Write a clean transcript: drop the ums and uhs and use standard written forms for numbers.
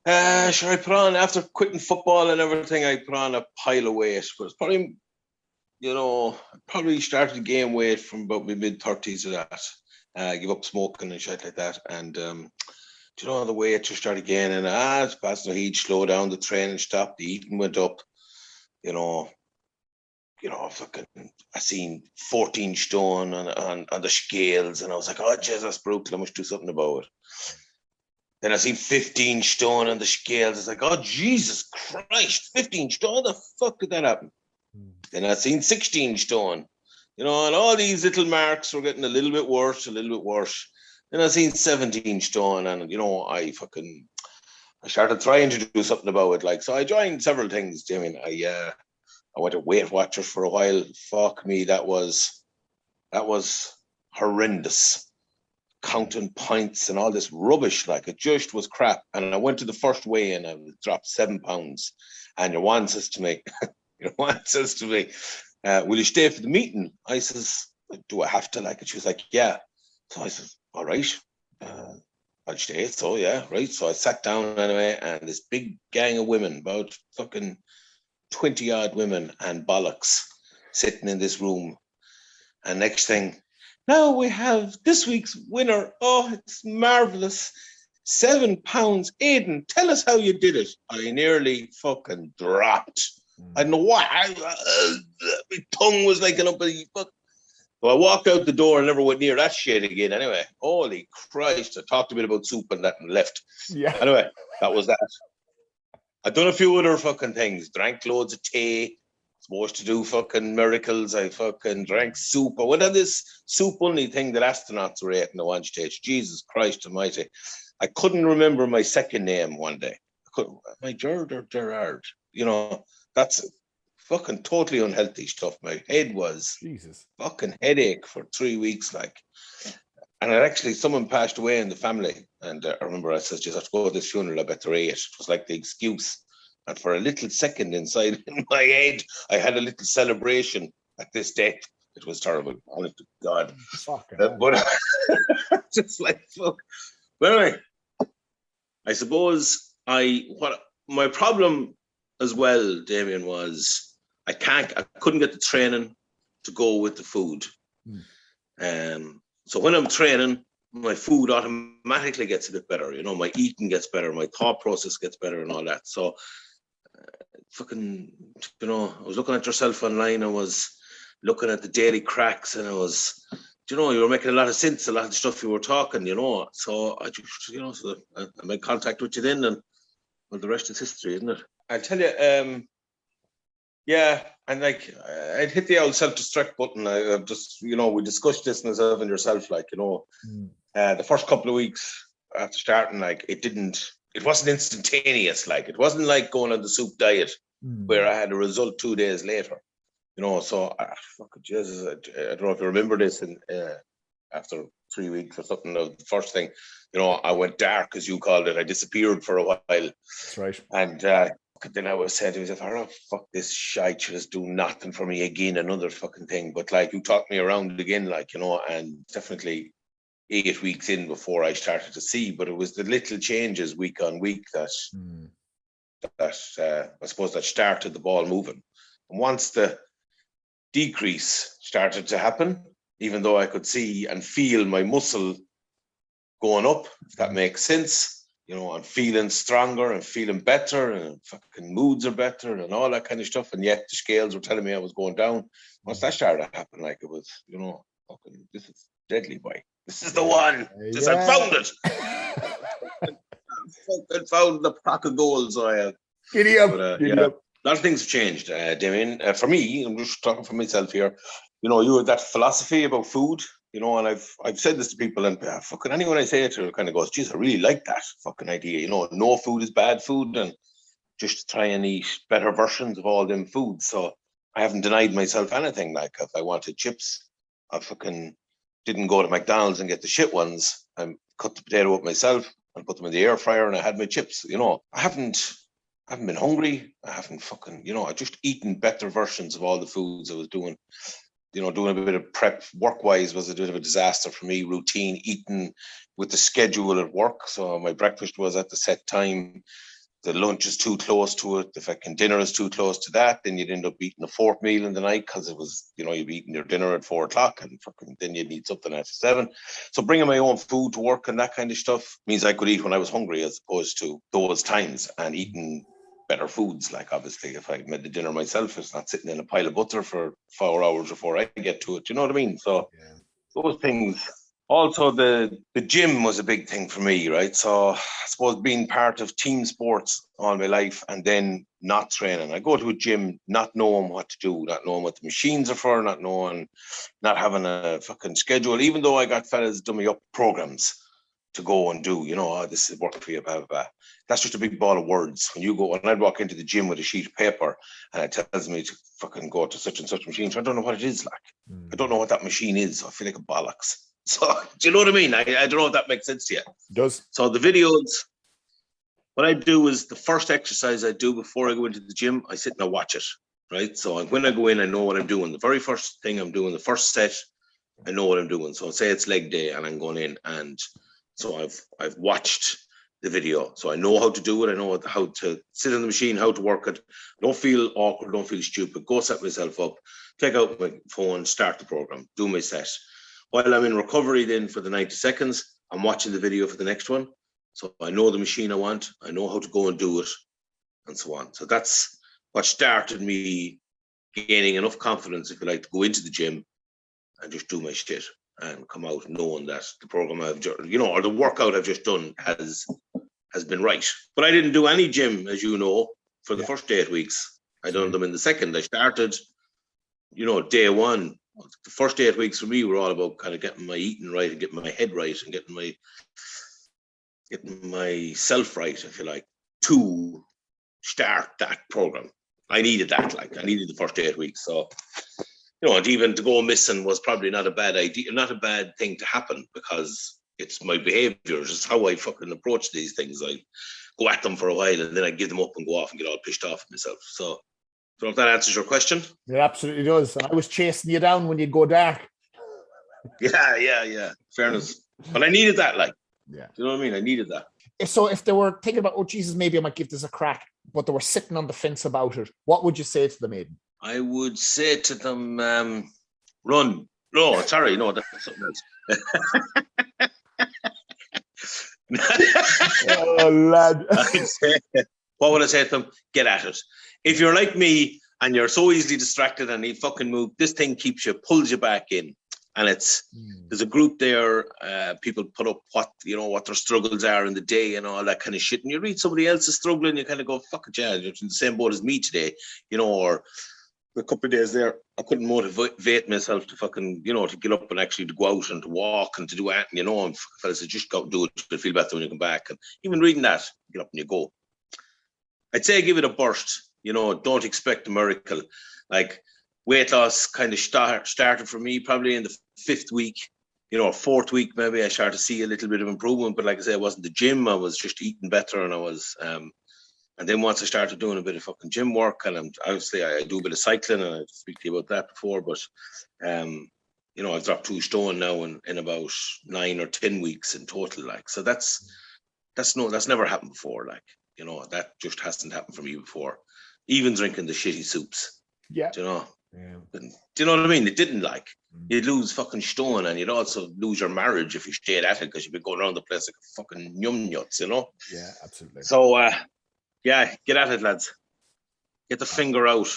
Sure, I put on, after quitting football and everything, I put on a pile of weight, but it's probably, probably started gain weight from about my mid-30s of that. Give up smoking and shit like that. And, the weight just started gaining. It's past no heat, slow down, the training stopped, the eating went up, you know, fucking, I seen 14 stone on the scales, and I was like, oh, Jesus, brutal, I must do something about it. Then I seen 15 stone on the scales. It's like, oh, Jesus Christ, 15 stone? The fuck did that happen? Then I seen 16 stone, and all these little marks were getting a little bit worse. Then I seen 17 stone, and, I started trying to do something about it. Like, so I joined several things, Damien. I went to Weight Watchers for a while. Fuck me, that was horrendous. Counting points and all this rubbish, like it just was crap. And I went to the first weigh in, I dropped 7 pounds. And your one says to me, will you stay for the meeting? I says, do I have to? Like it? She was like, yeah. So I says, all right, I'll stay. So yeah, right. So I sat down anyway, and this big gang of women, about fucking 20 odd women and bollocks, sitting in this room. And next thing, now we have this week's winner. Oh, it's marvelous. 7 pounds. Aidan, tell us how you did it. I nearly fucking dropped. I don't know why. My tongue was like an up. So I walked out the door and never went near that shit again. Anyway, holy Christ. I talked a bit about soup and that and left. Yeah. Anyway, that was that. I've done a few other fucking things. Drank loads of tea. Supposed to do fucking miracles. I fucking drank soup. I went on this soup only thing that astronauts were eating at one stage. Jesus Christ almighty. I couldn't remember my second name one day. My Gerard. That's fucking totally unhealthy stuff. My head was fucking headache for 3 weeks. Like, and actually someone passed away in the family. And I remember I said, just have to go to this funeral. I better eat. It was like the excuse. And for a little second inside in my head, I had a little celebration at this death. It was terrible. Honest to God. But just like, fuck. But anyway, I suppose what my problem as well, Damien, was I couldn't get the training to go with the food. So when I'm training, my food automatically gets a bit better. My eating gets better, my thought process gets better and all that. So fucking, I was looking at yourself online. I was looking at the daily cracks, and I was, you were making a lot of sense, a lot of the stuff you were talking, So I just, so I made contact with you then, and well, the rest is history, isn't it? I'll tell you, yeah, and like I'd hit the old self-destruct button. I just, we discussed this myself and yourself, like, the first couple of weeks after starting, like it wasn't instantaneous. Like it wasn't like going on the soup diet where I had a result 2 days later, so fucking Jesus, I don't know if you remember this, and after 3 weeks or something, the first thing, I went dark, as you called it. I disappeared for a while. That's right. And then I was saying to myself, oh, fuck this shite, just do nothing for me again, another fucking thing. But like, you talked me around again, like, and definitely 8 weeks in before I started to see, but it was the little changes week on week that I suppose that started the ball moving. And once the decrease started to happen, even though I could see and feel my muscle going up, if that makes sense, I'm feeling stronger and feeling better, and fucking moods are better and all that kind of stuff. And yet the scales were telling me I was going down. Once that started to happen, like, it was, fucking, this is deadly, boy. This is the one. I found it. I found the pack of goals I had. Giddy up. But, a lot of things have changed, Damien. For me, I'm just talking for myself here. You had that philosophy about food, and I've said this to people, and fucking anyone I say it to kind of goes, geez, I really like that fucking idea. No food is bad food, and just try and eat better versions of all them foods. So I haven't denied myself anything. Like, if I wanted chips, I fucking didn't go to McDonald's and get the shit ones. I cut the potato up myself and put them in the air fryer, and I had my chips. I haven't been hungry. I haven't fucking, I just eaten better versions of all the foods I was doing. Doing a bit of prep work-wise was a bit of a disaster for me. Routine eating with the schedule at work. So my breakfast was at the set time. the lunch is too close to it, the fucking dinner is too close to that, then you'd end up eating a fourth meal in the night because it was, you'd be eating your dinner at 4 o'clock and fucking then you'd need something after 7. So bringing my own food to work and that kind of stuff means I could eat when I was hungry as opposed to those times, and eating better foods. Like, obviously, if I made the dinner myself, it's not sitting in a pile of butter for 4 hours before I get to it. You know what I mean? So those things. Also, the gym was a big thing for me, right? So I suppose being part of team sports all my life and then not training. I go to a gym not knowing what to do, not knowing what the machines are for, not having a fucking schedule, even though I got fellas dummy up programs to go and do, this is working for you, blah, blah, blah. That's just a big ball of words. When I'd walk into the gym with a sheet of paper and it tells me to fucking go to such and such machine, so I don't know what it is like. I don't know what that machine is. I feel like a bollocks. So, do you know what I mean? I don't know if that makes sense to you. It does. So the videos, what I do is the first exercise I do before I go into the gym, I sit and I watch it, right? So when I go in, I know what I'm doing. The very first thing I'm doing, the first set, I know what I'm doing. So say it's leg day and I'm going in, and so I've watched the video. So I know how to do it. I know how to sit on the machine, how to work it. Don't feel awkward, don't feel stupid. Go set myself up, take out my phone, start the program, do my set. While I'm in recovery then for the 90 seconds, I'm watching the video for the next one. So I know the machine I want, I know how to go and do it, and so on. So that's what started me gaining enough confidence, if you like, to go into the gym and just do my shit and come out knowing that the program I've just, or the workout I've just done has been right. But I didn't do any gym, as you know, for the first 8 weeks. I done them in the second. I started, day one. The first 8 weeks for me were all about kind of getting my eating right and getting my head right and getting myself right, if you like, to start that program. I needed that. Like, I needed the first 8 weeks. So, and even to go missing was probably not a bad idea, not a bad thing to happen, because it's my behavior. It's just how I fucking approach these things. I go at them for a while and then I give them up and go off and get all pissed off at myself. So, I don't know if that answers your question. It absolutely does. And I was chasing you down when you'd go dark. Yeah. Fairness. But I needed that, like. Yeah. Do you know what I mean? I needed that. So if they were thinking about, oh, Jesus, maybe I might give this a crack, but they were sitting on the fence about it, what would you say to them, Aidan? I would say to them, run. No, sorry, no, that's something else. Oh, lad. What would I say to them? Get at it. If you're like me and you're so easily distracted and you fucking move, this thing pulls you back in. And there's a group there, people put up what their struggles are in the day and all that kind of shit. And you read somebody else's struggle and you kind of go, fuck it, yeah, you're in the same boat as me today, or a couple of days there, I couldn't motivate myself to fucking, to get up and actually to go out and to walk and to do that. And, fellas said, just go out and do it. You'll feel better when you come back. And even reading that, get up and you go. I'd say give it a burst. Don't expect a miracle. Like, weight loss kind of started for me probably in the 5th week, 4th week, maybe I started to see a little bit of improvement. But like I said, it wasn't the gym. I was just eating better, and I was, and then once I started doing a bit of fucking gym work, and obviously I do a bit of cycling, and I speak to you about that before, but, I've dropped 2 stone now in about 9 or 10 weeks in total. Like, so that's never happened before. Like, that just hasn't happened for me before. Even drinking the shitty soups. Yeah. Do you know? Yeah. Do you know what I mean? It didn't, like, you'd lose fucking stone, and you'd also lose your marriage if you stayed at it, because you'd be going around the place like a fucking nuts, Yeah, absolutely. So, yeah, get at it, lads. Get the finger out.